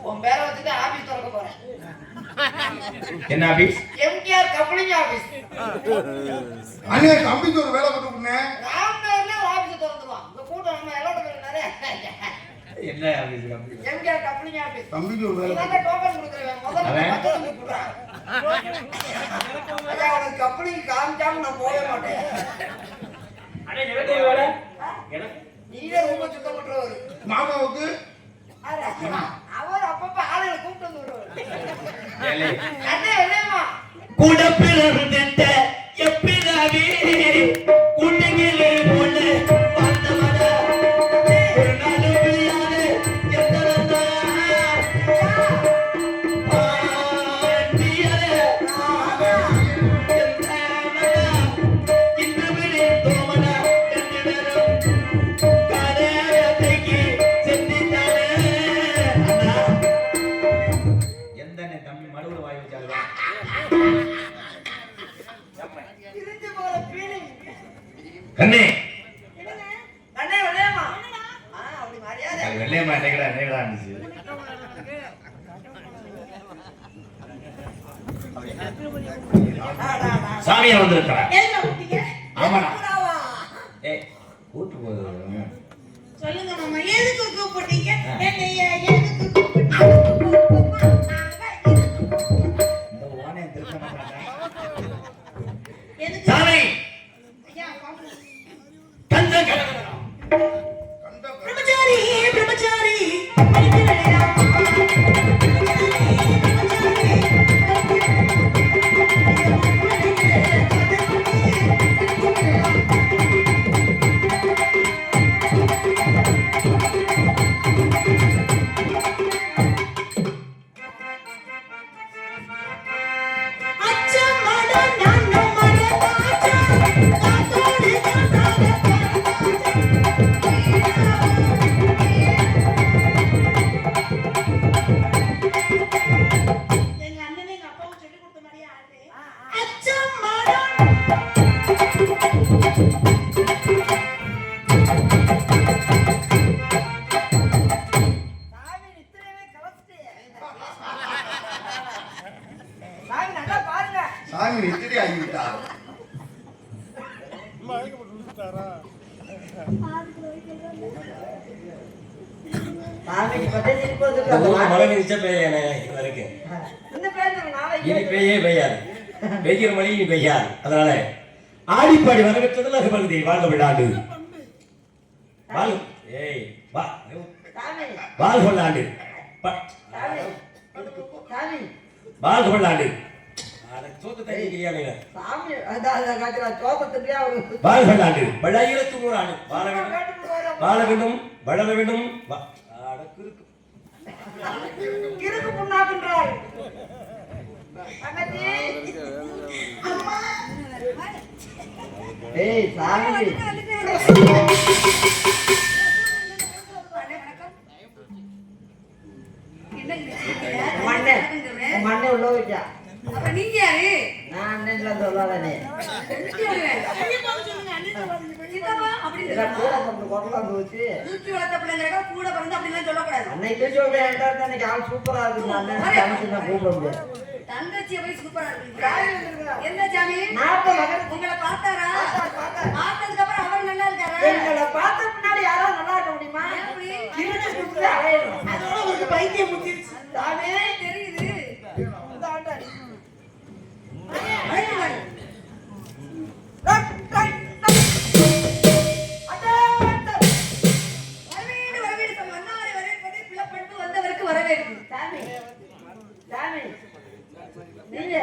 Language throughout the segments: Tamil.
உன் பேரை வச்சுட்டு ஆபீஸ் திறக்க போறேன். என்ன ஆபீஸ்? MKR coupling office. அண்ணே தம்பிக்கு ஒரு வேலை கொடுக்குறேன். ராம்நகர்ல ஆபீஸ் திறந்துருவான். இந்த கூட்டம் நம்ம எல்லோட நிறைய. என்ன ஆபீஸ்? MKR coupling office. தம்பிக்கு ஒரு வேலை. இவங்க டோக்கன் கொடுக்குறேன். முதல்ல டோக்கன் கொடுக்குறான். ஐயா உனக்கு கப்ளிங் காமிச்சாம நான் போக மாட்டேன். அண்ணே நிவேதி வேலை எனக்கு நீயே ரொம்ப சுத்தம் பண்றவர். மாமாவுக்கு அவர் அப்பப்ப ஆளுகளை கூப்பிட்டு வந்து விடுவார். ஏலே அண்ணே இல்லையம்மா குடப்பிலிருந்த எப்பிதாவி குண்டிகிலே போல பார்த்தவன ஒரு நாள் பிரியாது எத்தரந்தா பாண்டியரே இன்று விழி தோமன கண்டிடரும் கடையத்தைக்கு சென்றிட்டானே அண்ணா எந்த தம்பி மடுவுல வாய் வச்சாலும் இருந்து போற ஃபீலிங். கண்ணே அண்ணே இல்லையம்மா அப்படி மரியாதை. அது வெள்ளைய மாட்டேங்கடா நேரா இருந்துச்சு சாமியா வந்திருக்கா என்ன குட்டிங்க? ஆமாடா. கூடாவா? ஏய் கூட்டு போகுது சொல்லுங்க மாமா எதுக்கு கூப்பிட்டீங்க? என்னைய எதுக்கு கூப்பிட்டீங்க? இந்த ஓனே திருத்த மாட்டாங்க எதுக்கு? சாமி ஐயா பாப்போம். கந்த கடகடா பிரம்மச்சாரி பிரம்மச்சாரி படிக்க வேண்டாம். அச்சம் மடம் நானும் மடம் காத்தோடு எங்க அண்ணன் எங்க அப்பாவும் சொல்லி கொடுத்த மாதிரியே ஆடுது. அச்சம் மடம் சாமி நித்திரவே கலச்சிட்டே. சாமி நல்லா பாருங்க. சாமி நித்திரை ஆகிவிட்டா. சாமிக்கு பத்தே திருப்பதி மழை நிச்ச பெய்யனே இவருக்கு இந்த பேர் நாளைக்கு இனி பெய்யே பெய்யாது பெய்கிற மழை இனி பெய்யாது அதனால ஆடிப்பாடி வரவேற்றதுல பகுதி வாழ்க விழாண்டு வாழ் ஏய் வா சாமி வாழ் கொள்ளாண்டு சாமி சாமி வாழ் கொள்ளாண்டு அட சோத்து தண்ணிக்கிறியா நீங்க சாமி அத காட்டுற சோபத்துக்கே அவரு வாழ் கொள்ளாண்டு பல்லாயிரத்து நூறாண்டு வாழ வேண்டும் வளர வேண்டும் அட குறுக்கு கிறுக்கு புண்ணாக்குன்றாள். தங்கச்சி அம்மா ஏய் சாமி மண்ணே மண்ணே உள்ள வச்சா. அப்ப நீங்க யாரு? நான் அண்ணன்ல சொல்லாதே. கூட கொண்டு கொட்டலாம் வச்சு தூக்கி வளர்த்த பிள்ளைங்க கூட பிறந்து அப்படிலாம் சொல்லக்கூடாது. அன்னைக்கு சொல்றேன் அன்னைக்கு ஆள் சூப்பரா இருக்கு. அண்ணன் தங்கச்சி நான் கூப்பிட முடியாது. தங்கச்சியை போய் சூப்பரா இருக்கு. என்ன சாமி நாட்டு மகன் உங்களை பார்த்தாரா? பார்த்ததுக்கு அப்புறம் அவர் நல்லா இருக்காரா? எங்களை பார்த்த பின்னாடி யாராவது நல்லா இருக்க முடியுமா? எப்படி? கிழிச்சு குடுத்து அலையணும். அதோட ஒரு பைத்தியம் முத்திருச்சு. தானே தெரியுது. இந்த ஆண்டாடி. அழகு. வரவேடு வரவேடு சொல். வந்தாரை வரவேற்பதை பிளப்பெடுத்து வந்தவருக்கு வரவேற்பு. சாமி சாமி நீங்க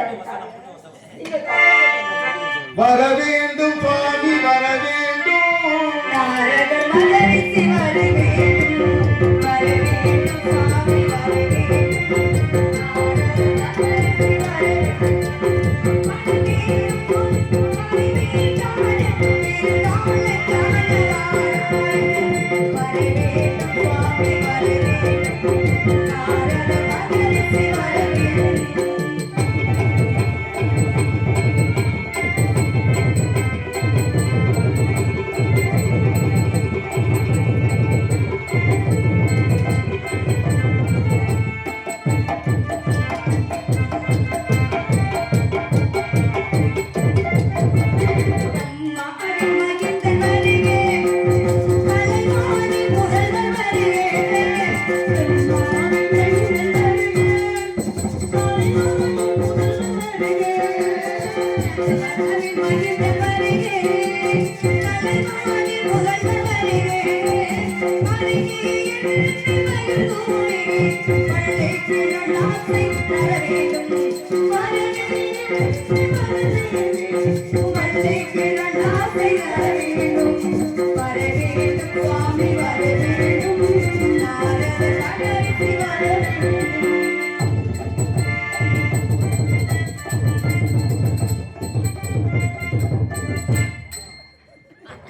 வர வேண்டும் பாடி வர வேண்டும். நாரதர் மகரிஷி வரவேண்டும். வரவேண்டும் சாமி வரவேண்டும்.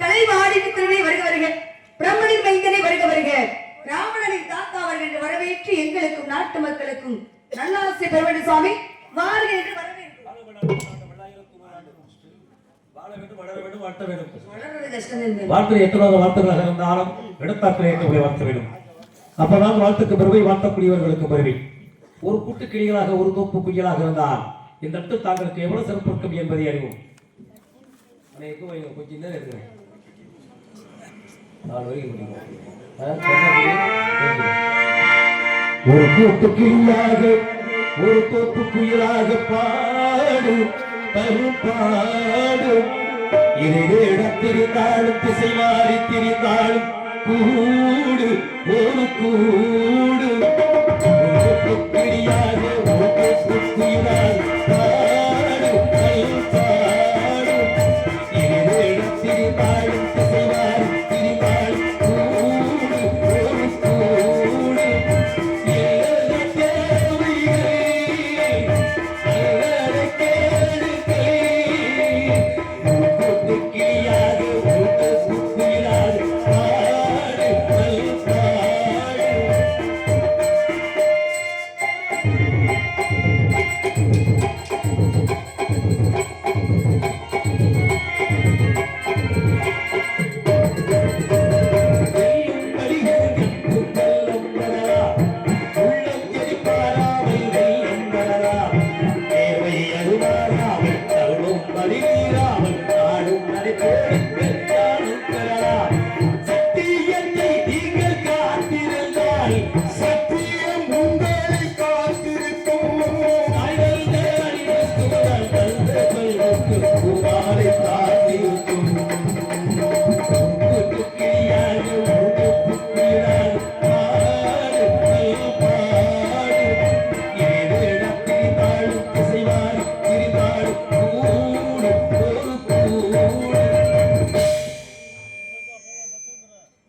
கலைவாடிக்கு திருவை வருக வருக, பிரம்மனின் மைந்தனை வருக வருக, ராவணனின் தாத்தா அவர்கள் என்று வரவேற்று எங்களுக்கும் நாட்டு மக்களுக்கும் நல்லாசை பெருமணி சுவாமி வாருக என்று வரவேற்கிறோம். வளர்றது கஷ்டம் இல்லை. வாழ்த்து எத்தனாவது வாழ்த்துக்களாக இருந்தாலும் எடுத்தாக்களை ஏற்றக்கூடிய வாழ்த்த வேண்டும். அப்பதான் வாழ்த்துக்கு பெருமை, வாழ்த்தக்கூடியவர்களுக்கு பெருமை. ஒரு கூட்டு கிளிகளாக ஒரு தோப்பு குயிலாக இருந்தால் இந்த இடத்து தாங்களுக்கு எவ்வளவு சிறப்பு இருக்கும் என்பதை அறிவோம். கொஞ்சம் நேரம் இருக்கிறேன். 4 வரைக்கும் ஒரு கூட்டு கிளியாக ஒரு தோப்பு குயிலாக பாடு பாடு இடத்திருந்தாலும் திசை மாறி திரிந்தாலும் கூடு ஒரு கூடு கிளியாக ஒரு தோப்பு குயிலாக பாடு பாடு இடத்திருந்தாலும் திசை மாறி திரிந்தாலும் கூடு ஒரு கூடு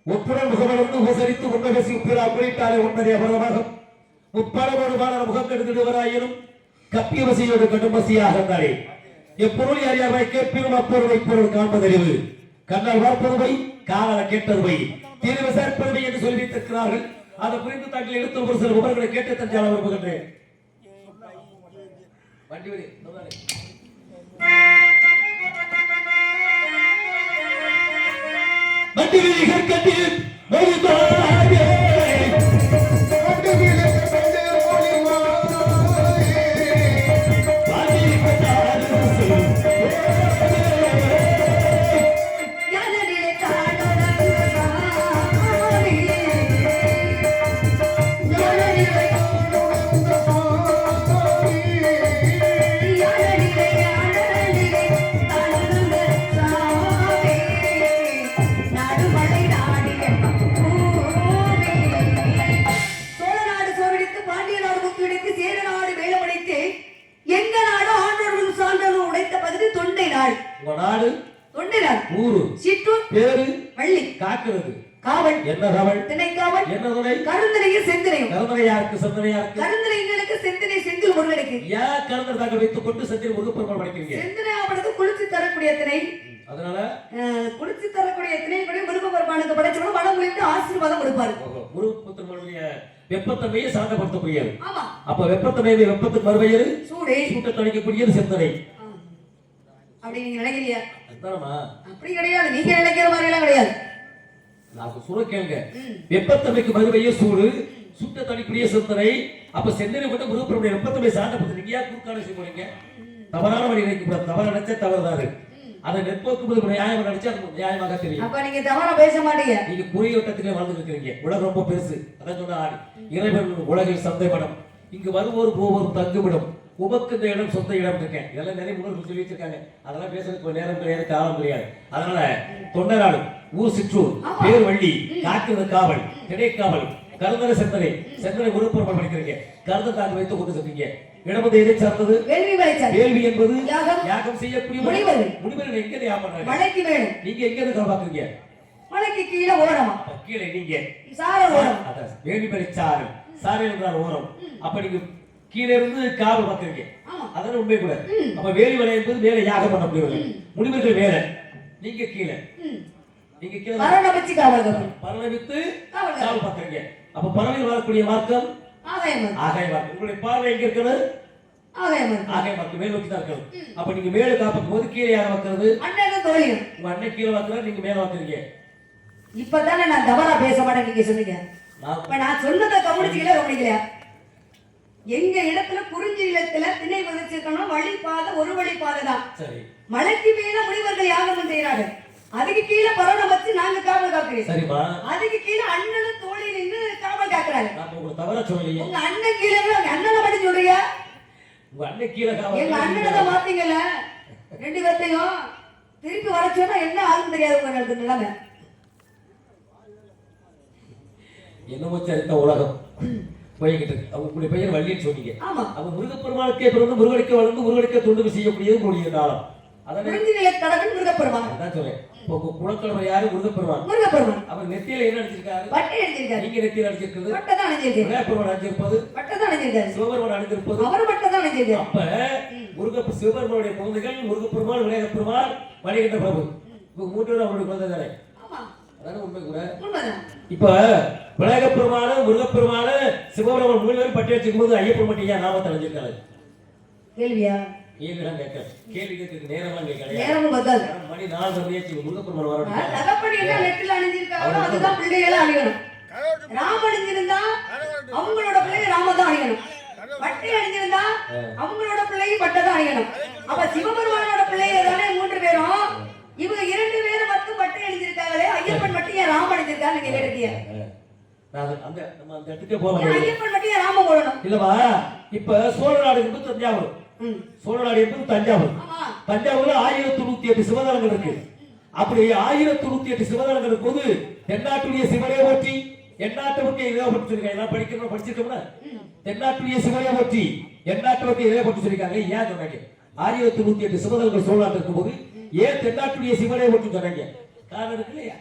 முப்புறம் முகமலர்ந்து உபசரித்து உன்னகசி உப்பிரா குறித்தாலே உன்னதே அபரமாகும் முப்பரமோடு வாழ முகம் கெடுத்துடுவராயினும் கப்பிய வசியோடு கடும் வசியாக இருந்தாரே எப்பொருள் யார் யார் கேட்பினும் அப்பொருளை பொருள் காண்பதறிவு கண்ணால் பார்ப்பதுவை காலால கேட்டதுவை தீர்வு விசாரிப்பதுவை என்று சொல்லி வைத்திருக்கிறார்கள். அதை புரிந்து தாங்கள் எடுத்து ஒரு சில விவரங்களை கேட்டு தஞ்சால விரும்புகின்றேன். வண்டி வரி வண்டி விரிகள் கட்டி மொழிதாயே நாடு ஊரு சிற்றூர் பேரு வள்ளி காக்கிறது காவல் என்ன காவல் திணை காவல் என்ன துணை கருந்தனையும் செந்தனையும் கருந்தனை யாருக்கு செந்தனை யாருக்கு கருந்தனைங்களுக்கு செந்தனை செந்தில் முருகனுக்கு ஏன் கருந்தனை தாக்க வைத்துக் கொண்டு செந்தில் முருகப்பெருமாள் படைக்கிறீங்க செந்தனை அவனுக்கு குளிர்ச்சி தரக்கூடிய திணை அதனால குளிர்ச்சி தரக்கூடிய திணை கூட முருகப்பெருமானுக்கு படைச்சவங்க வடமொழிக்கு ஆசீர்வாதம் கொடுப்பாரு முருகப்பெருமானுடைய வெப்பத்தன்மையை சாந்தப்படுத்தக்கூடியது. ஆமா அப்ப வெப்பத்தன்மையை வெப்பத்துக்கு மறுபெயர் சூடை சூட்டை தணிக்கக்கூடியது செந்தனை. அப்படி நீங்க நினைக்கிறீங்க அப்படி கிடையாது. நீங்க நினைக்கிற மாதிரி எல்லாம் கிடையாது. நான் சொல்ல கேளுங்க. வெப்பத்தன்மைக்கு மறுபெயர் சூடு சுட்ட தணிக்கூடிய செந்தனை. அப்ப செந்தனை மட்டும் முருகப்பெருமானுடைய வெப்பத்தன்மை சாந்தப்படுத்த நீங்க யார் குறுக்கான செய்ய போறீங்க? தவறான வழி நினைக்க தவறு நினைச்சா தவறுதாரு. அதை நெற்போக்கு நியாயமா நினைச்சா அது நியாயமாக தெரியும். அப்ப நீங்க தவறா பேச மாட்டீங்க. நீங்க குறிய வட்டத்திலே வாழ்ந்து இருக்கிறீங்க. உலகம் ரொம்ப பெருசு. அதான் சொன்ன இறைவன் உலகில் சந்தைப்படம். இங்கு வருவோர் போவோர் தங்குவிடும் உமக்கு இந்த இடம் சொந்த இடம் இருக்கேன். இதெல்லாம் நிறைய முன்னோர்கள் சொல்லி வச்சிருக்காங்க. அதெல்லாம் பேசுறதுக்கு நேரம் கிடையாது, காலம் கிடையாது. அதனால தொண்டநாடு, ஊர் சிற்றூர், பேர் வள்ளி, காக்கிறது காவல், திணைக்காவல், கருந்தர செந்தனை, செந்தனை உறுப்புறம் படிக்கிறீங்க. கருந்த தாக்கு வைத்து கொண்டு சொல்றீங்க. இடம் வந்து எதை சார்ந்தது? வேள்வி என்பது யாகம் செய்யக்கூடிய முனிவர்கள் எங்க யாபம் மலைக்கு மேலும். நீங்க எங்க இருந்து காப்பாக்குறீங்க? மலைக்கு கீழே ஓரமா. கீழே நீங்க சார ஓரம். அதான் வேள்வி மேலே சாரல், சாரல் என்றால் ஓரம். அப்ப நீங்க கீழே இருந்து காவல் பார்க்கறீங்க. அதான் உண்மை கூட. அப்ப வேள்வி மலை என்பது மேலே யாகம் பண்ணக்கூடியவர்கள், முனிவர்கள் மேல, நீங்க கீழே. நீங்க கீழே பரணவித்து காவல், பரணவித்து காவல் பார்க்கறீங்க. அப்ப பறவைகள் வரக்கூடிய மார்க்கம் ஆகாய மார்க்கம். உங்களுடைய பார்வை எங்க இருக்கிறது? ஆகாய மார்க்கம் மேல் நோக்கி தான் இருக்கிறது. அப்ப நீங்க மேல காப்பாக்கும் போது கீழே யாரை வைக்கிறது? அண்ணன் தோழியும். உங்க அண்ணன் கீழே வைக்கிறார், நீங்க மேல வைக்கிறீங்க. இப்பதானே நான் தவறா பேச மாட்டேன் நீங்க சொன்னீங்க. நான் சொன்னதை கவனிச்சுக்கல கவனிக்கலையா? எங்க இடத்துல குறிஞ்சி இல்லத்துல திணை விதைச்சிருக்கணும். வழிபாதை ஒரு வழிபாதை தான். சரி. மலைக்கு மேல முனிவர்கள் யாகம் செய்யறாங்க. அதுக்கு கீழே பரண வச்சு நாங்க காவல் காக்குறோம். சரிமா. அதுக்கு கீழே அண்ணனும் தோழி நின்று காவல் காக்குறாங்க. நான் உங்களுக்கு தவறா சொல்லலையே. உங்க அண்ணன் கீழே அண்ணனை பத்தி சொல்றீங்க. உங்க அண்ணன் கீழே காவல். எங்க அண்ணனை மாத்தீங்கல்ல ரெண்டு பேர்த்தையும் திருப்பி வர சொன்னா என்ன ஆகும் தெரியாது உங்களுக்கு நிலைமை. என்னமோ சரித்த உலகம் போய்கிட்டு இருக்கு. உங்களுடைய பெயர் வள்ளின்னு சொன்னீங்க. அவங்க முருகப்பெருமானுக்கே பிறந்து முருகனுக்கு வளர்ந்து முருகனுக்கு தொண்டு செய்யக்கூடியது உங்களுடைய காலம். அதான் முருகப்பெருமான். அதான் சொல்றேன். குலக்கடமை யாரு? முருகப்பெருமான். அவர் நெத்தியில என்ன அடிச்சிருக்காரு? பட்டை அடிச்சிருக்காரு. நீங்க நெத்தியில அடிச்சிருக்கிறது பட்டை தான் அடிச்சிருக்காரு. விநாயகப்பெருமான் அடிச்சிருப்பது பட்டை தான் அடிச்சிருக்காரு. சிவபெருமான் அடிச்சிருப்பது அவர் பட்டை தான் அடிச்சிருக்காரு. அப்ப சிவபெருமானுடைய குழந்தைகள் முருகப்பெருமான், விநாயகப்பெருமான், மணிகண்ட பிரபு, இவங்க மூன்று பேரும் அவருடைய குழந்தை தானே? அதான உண்மை கூட. இப்ப விநாயகப்பெருமானு, முருகப்பெருமானு, சிவபெருமான் மூணு பேரும் பட்டி அடிச்சிருக்கும் போது ஐயப்பன் மட்டும் ஏன் நாமத்தை அடைஞ்சிருக்காரு? கேள்வியா? கேள்விதான் கேட்க. கேள்வி கேட்கறதுக்கு நேரமா கிடையாது. நேரமும் பத்தாது. மணி 4 மணியாச்சு. முருகப்பெருமான் வரணும். தகப்படி என்ன நெட்டில் அணிஞ்சிருக்காங்களோ அதுதான் பிள்ளைகளை அணியணும். ராம அணிஞ்சிருந்தா அவங்களோட பிள்ளைய ராம தான் அணியணும். பட்டை அணிஞ்சிருந்தா அவங்களோட பிள்ளையும் பட்டை தான் அணியணும். அப்ப சிவபெருமானோட பிள்ளைய தானே மூன்று பேரும். இவங்க இரண்டு பேரும் மட்டும் பட்டை அணிஞ்சிருக்காங்களே, ஐயப்பன் மட்டும் ஏன் ராம அணிஞ்சிருக்கான்னு நீங்க கேட்டீங்க. ஐயப்பன் மட்டும் ஏன் ராம போடணும் இல்லவா? இப்ப சோழ நாடு என்பது தஞ்சாவூர். சோழ நாடு என்பது தஞ்சாவூர். தஞ்சாவூர்ல 1098 சிவதலங்கள் இருக்கு. அப்படி 1098 சிவதலங்கள் இருக்கும்போது தென்னாட்டுடைய சிவனே போற்றி, எண்ணாட்டவருக்கு இதே படிச்சிருக்காங்க. எல்லாம் படிக்கணும், படிச்சிருக்கோம்னா தென்னாட்டுடைய சிவனே போற்றி, எண்ணாட்டவருக்கு இதே போட்டு சொல்லிருக்காங்க. ஏன் சொன்னாங்க? 1098 சிவதலங்கள் சோழ நாட்டு இருக்கும்போது ஏன் தென்னாட்டுடைய சிவனே போட்டு சொன்னாங்க? காரணம் இருக்கு இல்லையா?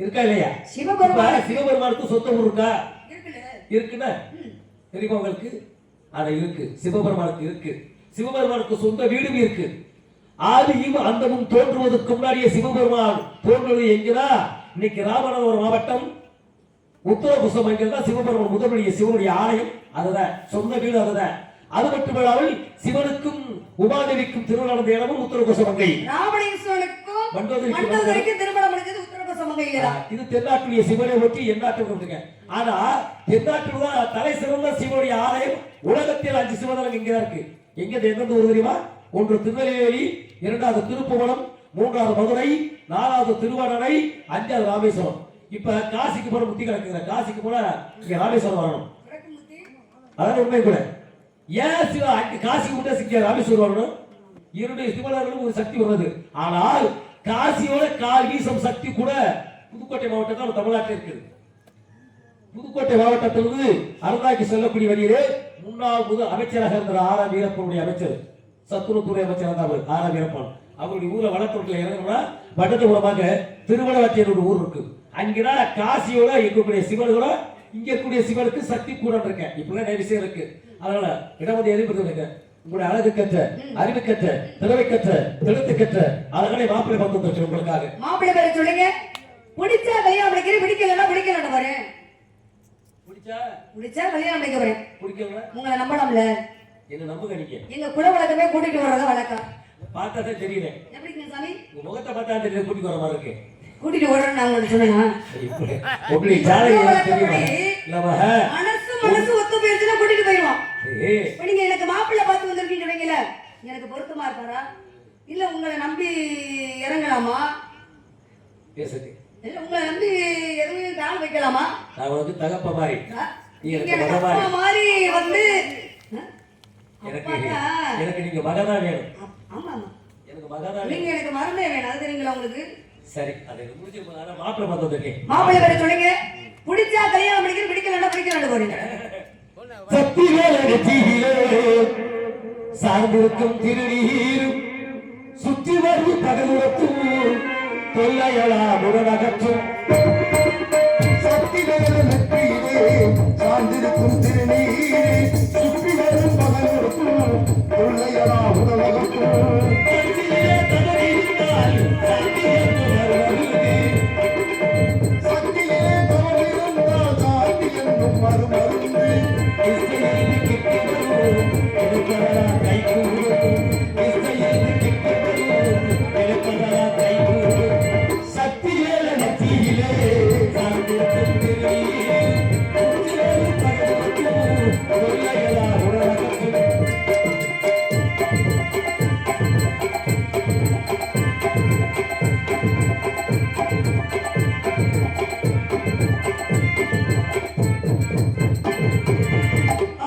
இருக்கா இல்லையா? சிவபெருமானுக்கு சொந்த ஊர் இருக்கா? இருக்குன்னா தெரியுமா உங்களுக்கு? அது இருக்கு. சிவபெருமானுக்கு இருக்கு. சிவபெருமானுக்கு சொந்த வீடும் இருக்கு. ஆதியும் அந்தமும் தோன்றுவதற்கு முன்னாடியே சிவபெருமான் தோன்றுவது எங்கடா? இன்னைக்கு ராமநாதபுரம் மாவட்டம் உத்தரகுசம் என்கிறதா சிவபெருமான் முதலுடைய சிவனுடைய ஆலயம். அதுதான் சொந்த வீடு. அதுதான். அது மட்டுமல்லாமல் சிவனுக்கும் உமாதேவிக்கும் திருமணம் நடந்த இடமும் உத்தரகுசமங்கை. ராமலிங்கேஸ்வரனுக்கும் மண்டோதரிக்கும் திருமணம் முடிஞ்சது உத்தரகுசமங்கையில. இது தென்னாட்டுடைய சிவனை ஒட்டி எண்ணாட்டு கொடுத்துங்க. ஆனா தென்னாட்டுல தலை சிறந்த சிவனுடைய ஆலயம் உலகத்தில் 5 சிவதலம் இங்க இருக்கு. எங்க எந்தெந்த ஊர் தெரியுமா? ஒன்று திருநெல்வேலி, 2வது திருப்புவனம், 3வது மதுரை, 4வது திருவாரணை, 5வது ராமேஸ்வரம். இப்ப காசிக்கு போற முத்தி கிடக்குங்க. காசிக்கு போல இங்க ராமேஸ்வரம் வரணும். அதான் உண்மை கூட. ஏன் சிவ காசிக்கு விட்டா இங்க ராமேஸ்வரம் வரணும்? இரண்டு சிவனர்களும் ஒரு சக்தி வருது. ஆனால் காசியோட கால் வீசம் சக்தி கூட புதுக்கோட்டை மாவட்டத்தில் தமிழ்நாட்டில் இருக்குது. புதுக்கோட்டை மாவட்டத்திலிருந்து அருந்தாக்கி செல்லக்கூடிய வழியிலே முன்னாள் முதல் அமைச்சராக இருந்த ஆர் வீரப்பனுடைய அமைச்சர், சத்துணவுத்துறை அமைச்சர் இருந்தார் ஆர் வீரப்பன். அவருடைய ஊரை வளர்ப்புல இறங்கணும்னா வட்டத்து மூலமாக திருவண்ணாமலை ஒரு ஊர் இருக்கு. அங்கதான் காசியோட இருக்கக்கூடிய சிவனோட இங்க இருக்கக்கூடிய சிவனுக்கு சக்தி கூட இருக்கேன். இப்பெல்லாம் நிறைய விஷயம் இருக்கு. அதனால இடமதி எதிர்ப்பு உங்களுடைய அழகு கற்ற, அறிவு கற்ற, திறமை கற்ற, தெளித்து கற்ற அழகான மாப்பிள்ளை பார்த்து உங்களுக்காக. மாப்பிள்ளை பேரை சொல்லுங்க. பிடிச்சா கல்யாணம் பண்ணிக்கிறேன், பிடிக்கலன்னா பிடிக்கலன்னு வரேன். பிடிச்சா கல்யாணம் பண்ணிக்க வரேன். பிடிக்கல உங்களை நம்பலாம்ல? என்ன நம்புங்க? நீங்க எங்க குல வழக்கமே கூட்டிட்டு வர்றதா வழக்கம். பார்த்தாதே தெரியல. எப்படிங்க சாமி? உங்க முகத்தை பார்த்தா தெரியல. கூட்டிட்டு வர மாதிரி இருக்கு. கூட்டிட்டு ஓடுறேன்னு நான் உங்களுக்கு சொன்னேனா? உங்களுக்கு ஜாதகம் தெரியுமா? இல்லமா மனசு ஒத்து போயிருச்சுன்னா கூட்டிட்டு போயிடுவான். இப்ப நீங்க எனக்கு மாப்பிள்ளை பார்த்து வந்திருக்கீங்க சொன்னீங்கல்ல, எனக்கு பொருத்தமா இருப்பாரா இல்ல உங்களை நம்பி இறங்கலாமா? பேசுங்க. இல்ல உங்களை நம்பி எதுவும் கால் வைக்கலாமா? நான் உனக்கு தகப்ப மாதிரி, நீ எனக்கு அப்பா மாதிரி வந்து எனக்கு அப்பாடா. எனக்கு நீங்க மகனா வேணும். ஆமா ஆமா எனக்கு மகனா நீங்க வேணும். எனக்கு மறந்தே வேணும் அது தெரியுங்களா உங்களுக்கு சரி அதை முடிச்சு மாப்பிள்ளை பார்த்து வந்திருக்கேன். மாப்பிள்ளை பேரை சொல்லுங்க பிடிச்சா கல்யாணம் பண்ணிக்கிற பிடிக்கலன்னா பிடிக்கலன்னு போறீங்க சத்தியிலே சார்ந்திருக்கும் திருநீரும் சுற்றி வரும் பகலுறத்தும் தொல்லையலா முரணகற்றும் சக்திவேல நெற்றியிலே சார்ந்திருக்கும் திருநீரே சுற்றி வரும் பகலுக்கும் கொள்ளையலா உடலகத்தும் சக்தியே தோன்றிருந்தால் சாந்தி என்னும் மறுமருந்து சக்திவேல நெற்றியிலே சார்ந்திருக்கும் திருநீரும் சுற்றி வரும் பகலுறத்தும் தொல்லையலா முரணகற்றும்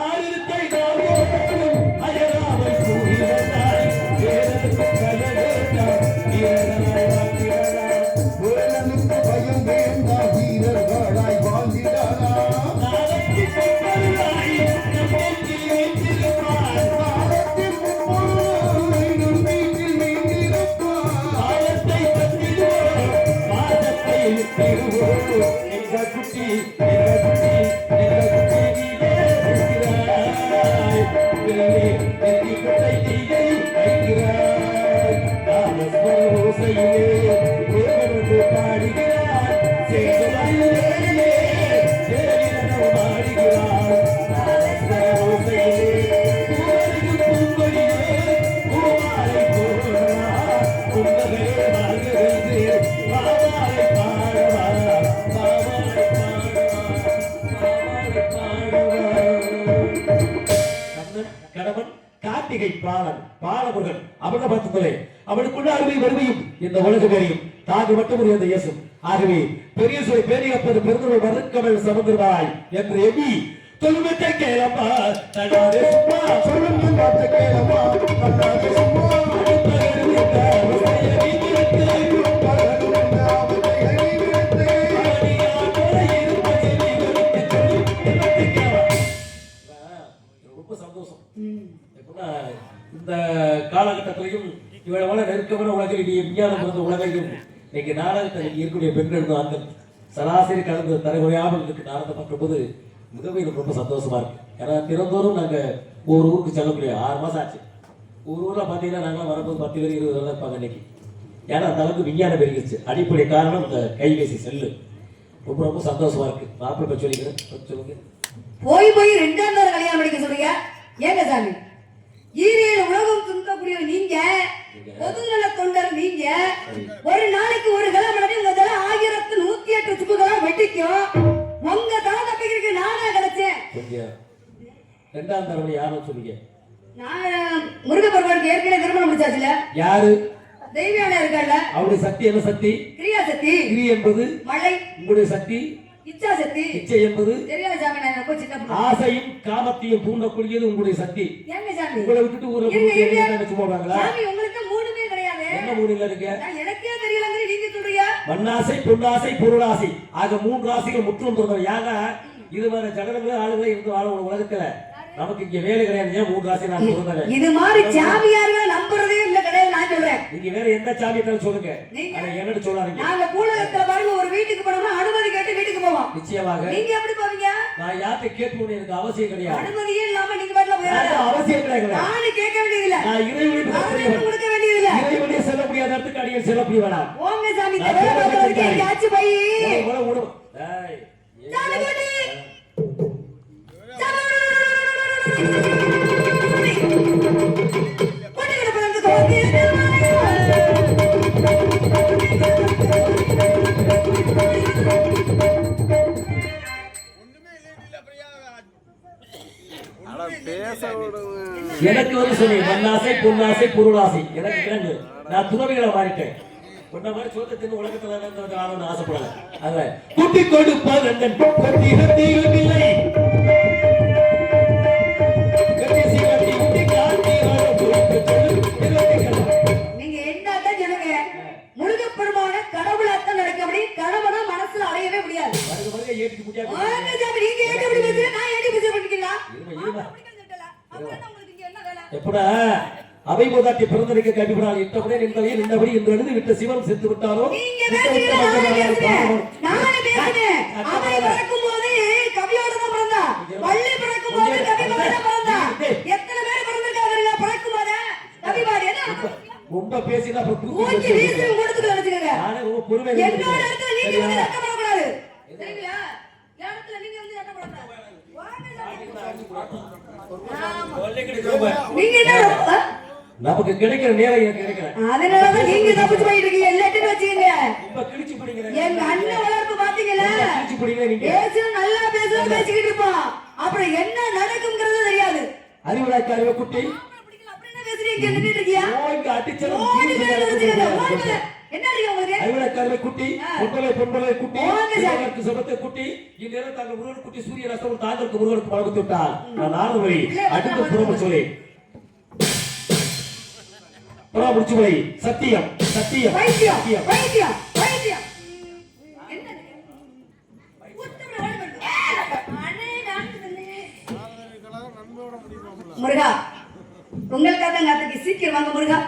ஆயிரத்தை நாளோடும் அயராமை கூறி வந்தாய் வேதனுக்கு கலவேண்டாம் வீரனாய் வாழ்ந்திடலாம் வேலனுக்கு பயம் வேண்டாம் வீரர்களாய் வாழ்ந்திடலாம் நாளைக்கு பொங்கலாய் நம் நெஞ்சில் வீற்றிருப்பாய் காலத்தின் முன்னோய் நம் வீட்டில் மீண்டிருப்பார் காலத்தை தந்திடுவோம் மாதத்தை விட்டிடுவோம் எங்க குட்டி நீயே இருக்கிறாய் பிறலே நெற்றி கொட்டை நீயை வைக்கிறாய் தாமஸ்வரோசையிலே தேவனது பாடுகிறாய் சேதுவதிலே தேவினோ பாடுகிறாய் தாமஸ்வரோசையிலே பூவருகு பூங்கொடியே பூமாலை போடுகிறாய் புன்னகை வாழ்கிறது பாவாலை பாடுவா பாவாலை கணவன் கார்த்திகை பாலன் பாலமுருகன் அவனை பார்த்துக்கொள்ளே அவனுக்குள்ள அருமை வறுமையும் இந்த உலக பேரையும் தாங்க மட்டும் உயர்ந்த இயேசும் ஆகவே பெரிய சுவை பேரியப்பது பெருந்தொழில் மறுக்கமல் சமுதிரவாய் என்று எண்ணி தொழுமத்தை கேளம்மா தன்னாரே சும்மா சொல்லுங்க பார்த்த கேளமா கண்ணாடி சும்மா ரொம்ப சந்தோஷம். எப்படின்னா, இந்த காலகட்டத்திலையும் இவ்வளவு நெருக்கமான உலகில் இனி விஞ்ஞானம் இருந்த உலகையும் இன்னைக்கு நாடகத்தில் இருக்கக்கூடிய பெண்கள் ஆண்கள் சராசரி கலந்து தலைமுறையாமல் இருக்கு நாடகத்தை பார்க்கும்போது மிகவும் எனக்கு ரொம்ப சந்தோஷமா இருக்கு. ஏன்னா திறந்தோறும் நாங்க ஒரு ஊருக்கு செல்லக்கூடிய 6 மாசம் ஆச்சு. ஒரு ஊர்ல பாத்தீங்கன்னா நாங்களாம் வரும்போது 10 பேர் 20 பேர் இருப்பாங்க இன்னைக்கு. ஏன்னா அந்த அளவுக்கு விஞ்ஞானம் பெருகிடுச்சு. அடிப்படை காரணம் இந்த கைபேசி செல்லு. ரொம்ப ரொம்ப சந்தோஷமா இருக்கு. மாப்பிள்ளை பற்றி சொல்லிக்கிறேன் சொல்லுங்க. போய் போய் 2ஆம் தடவை கல்யாணம் பண்ணிக்க சொல்றீங்க ஏங்க சாமி ஈரேழு உலகம் துன்பக்கூடிய நீங்க பொதுநல தொண்டர் நீங்க ஒரு நாளைக்கு ஒரு கல்யாணம் உங்க தலை 1108 சுப்புகளா வெட்டிக்கும் உங்க தலை தப்பிக்கிறதுக்கு நானா கிடைச்சேன் கொஞ்சம் 2ஆம் தடவை யாரும் சொன்னீங்க? நான் முருகப்பெருமானுக்கு ஏற்கனவே திருமணம் முடிச்சாச்சுல. யாரு? தெய்வியான இருக்கல்ல அவருடைய சக்தி என்ன சக்தி? கிரியா சக்தி. கிரி என்பது மழை. உங்களுடைய சக்தி இச்சா சக்தி. இச்சை என்பது தெரியாத சாமி நான் ரொம்ப சின்ன பொண்ணு. ஆசையும் காமத்தையும் தூண்டக்கூடியது உங்களுடைய சக்தி. ஏங்க சாமி உங்களை விட்டுட்டு ஊர்ல வச்சு போவாங்களா? சாமி உங்களுக்கு மூணுமே கிடையாது. என்ன மூணுல இருக்கு? நான் எனக்கே தெரியலங்கற நீங்க சொல்றீங்க. மண்ணாசை பொன்னாசை பொருளாசை ஆக 3 ராசிகள் முற்றும் துறந்தவர். யாங்க இது மாதிரி ஜனங்களே ஆளுங்களே இருந்து வாழ உலகத்துல நமக்கு இங்க வேலை கிடையாது. ஏன் 3 ராசி நான் சொல்றேன். இது மாதிரி சாமியார்களை நம்புறதே இல்ல கிடையாது நான் சொல்றேன். நீங்க வேற எந்த சாமியார்ட்ட சொல்லுங்க. அட என்னன்னு சொல்லாதீங்க. நாங்க பூலகத்துல பாருங்க ஒரு வீட்டுக்கு போனோம்னா அனுமதி கேட்டு வீட்டுக்கு போவோம். நிச்சயமாக. நீங்க எப்படி போவீங்க? நான் யார்ட்ட கேட்கணும் எனக்கு அவசியம் கிடையாது. அனுமதியே இல்லாம நீங்க பாட்டுல போயிடாத. அவசியம் கிடையாது. நானே கேட்க வேண்டியது இல்ல. நான் இறைவனுக்கு கொடுக்க வேண்டியது இல்ல. இறைவனே செல்ல முடியாத இடத்துக்கு அடியே செல்ல முடிய வேணாம். ஓங்க சாமி தேவ பக்தருக்கு எங்கயாச்சும் போய் ஏய் சாமி குட்டி சாமி கொட்டிக்கிட்டு பிறந்து தோத்தி எனக்கு வந்து சொல்லி மண்ணாசை பொன்னாசை பொருளாசை எனக்கு கிடங்கு நான் துறவிகளை மாறிட்டேன். உன்ன மாதிரி சொந்த தின்னு உலகத்துல ஆளுன்னு ஆசைப்படல. அத குட்டி கொடுப்பதன் கொட்டி இல்லை கட்டி தூக்கி முட்டியா வாங்க சாமி, நீங்க ஏன் இப்படி பேசுறீங்க? நான் ஏன் இப்படி பண்ணிக்கலாம்? இருமா பிடிக்கலன்னு சொல்லல. அப்புறம் என்ன உங்களுக்கு இங்க என்ன வேலை? எப்படா அவை போதாட்டி பிறந்தனைக்கு கண்டிப்படால் இட்டபடியே நின்றவே நின்றபடி என்று எழுதி விட்ட சிவன் செத்து விட்டாரோ நீங்க பேசுறீங்க, நானே பேசுறேன். நானே பேசுறேன். அவை பிறக்கும்போது கவியோட தான் பிறந்தா. வள்ளி பிறக்கும்போது கவியோட தான் பிறந்தா. எத்தனை பேர் பிறந்திருக்காங்க பிறக்கும்போது கவிவாடி என்ன அர்த்தம்? ரொம்ப பேசினா அப்புறம் தூக்கி மூஞ்சி வீசி கொடுத்துட்டு வச்சுக்கங்க. நானே ரொம்ப பொறுமையா என்னோட இடத்துல நீங்க வந்து ரக்கப்படக்கூடாது. சரிங்களா? என் இடத்துல நீங்க வந்து ரக்கப்படக்கூடாது. வாங்க சாமி. நீங்க என்ன நமக்கு கிடைக்கிற நேரம் எனக்கு கிடைக்கல அதனாலதான் நீங்க தப்பிச்சு போயிட்டு இருக்கீங்க. எல்லாத்தையும் வச்சுக்கங்க. ரொம்ப கிழிச்சு பிடிக்கிறேன் எங்க அண்ணன் வளர்ப்பு பாத்தீங்களா? கிழிச்சு பிடிக்கிறேன் நீங்க பேசுறது நல்லா பேசுறது பேசிக்கிட்டு இருப்பான். அப்புறம் என்ன நடக்கும்ங்கிறது தெரியாது. அறிவுடாக்கி அறிவை குட்டி அப்புறம் என்ன பேசுறீங்க? நின்னுட்டு இருக்கியா? ஓய்ங்க அடிச்சலும் ஓடி போய் வச்சுக்கங்க. ஓடி போய். என்ன இருக்கு உங்களுக்கு? அறிவுடாக்கி அறிவை குட்டி பொன்பலை பொன்பலை குட்டி ஓங்க சார். சிவனுக்கு சுபத்தை குட்டி இந்நேரம் தாங்கள் முருகன் குட்டி சூரிய ரசம் தாங்களுக்கு முருகனுக்கு பழகுத்து விட்டால் நான் நானும் வழி அடுத்த புறம சொல்லி முடிச்சு போய் சத்தியம் சத்தியம் வைத்தியம் சத்தியம் வைத்தியம் வைத்தியம். என்ன உத்தம ஓடி போய். அண்ணே நான் முருகா உங்களுக்காக தான் காத்துக்கு சீக்கிரம் வாங்க முருகா.